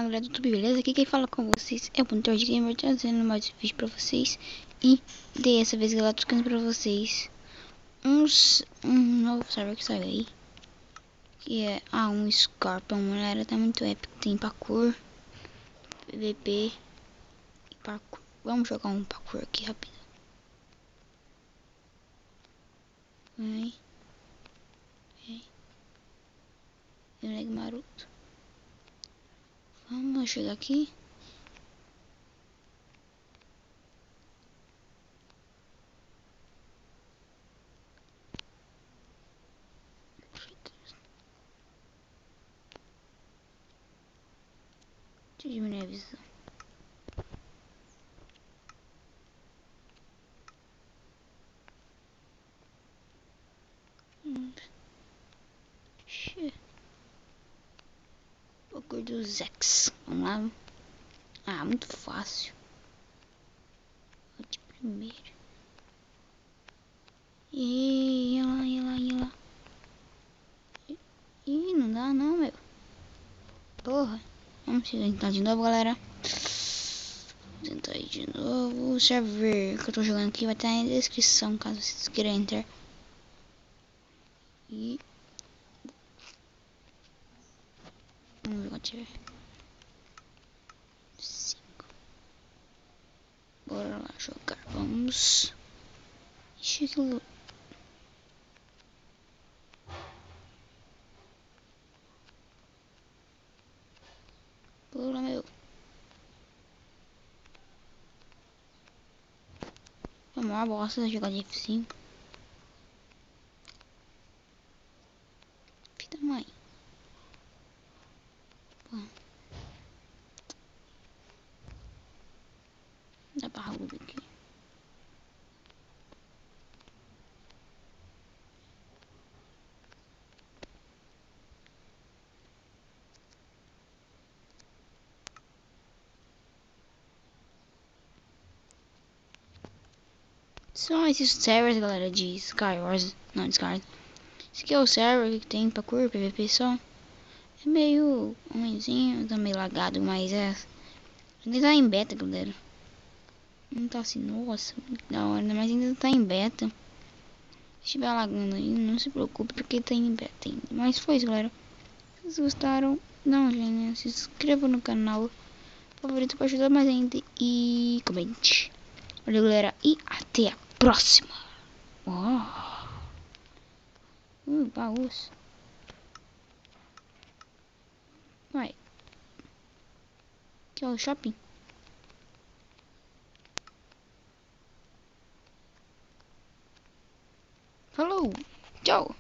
Fala galera do YouTube, beleza? Aqui quem fala com vocês é o Punter de Gamer, trazendo mais um vídeo pra vocês. E dessa vez galera, tô trazendo pra vocês um novo server que saiu aí, que é um Scorpion, galera, tá muito épico. Tem parkour, PVP e parkour. Vamos jogar um parkour aqui rápido. Vem. Eu nego maroto. Vamos chegar aqui. Deixa eu diminuir a visão. Parkour do Zex. Vamos lá. Muito fácil. Vou de primeiro. Ia lá. Ih, não dá não, meu. Porra. Vamos tentar de novo, galera. Vou tentar ir de novo. O server que eu tô jogando aqui vai estar na descrição, caso vocês queiram entrar. E... vamos jogar tiver 5. Bora lá jogar. Vamos. Ixi, que louco. Bora, meu. É uma bosta jogar de F5. Fita mãe. Dá pra rua aqui. São esses servers, galera, de Skywars. Não, de Skywars. Esse aqui é o server que tem parkour, PVP só. É meio ruimzinho, tá meio lagado, mas ainda tá em beta, galera. Não tá assim, nossa, muito da hora, mas ainda tá em beta. Se estiver lagando aí, não se preocupe, porque tá em beta ainda. Mas foi isso, galera. Se vocês gostaram, dá um joinha, se inscreva no canal favorito pra ajudar mais ainda e comente. Valeu, galera, e até a próxima. Baús. Vai. Aqui é o shopping. Falou. Tchau.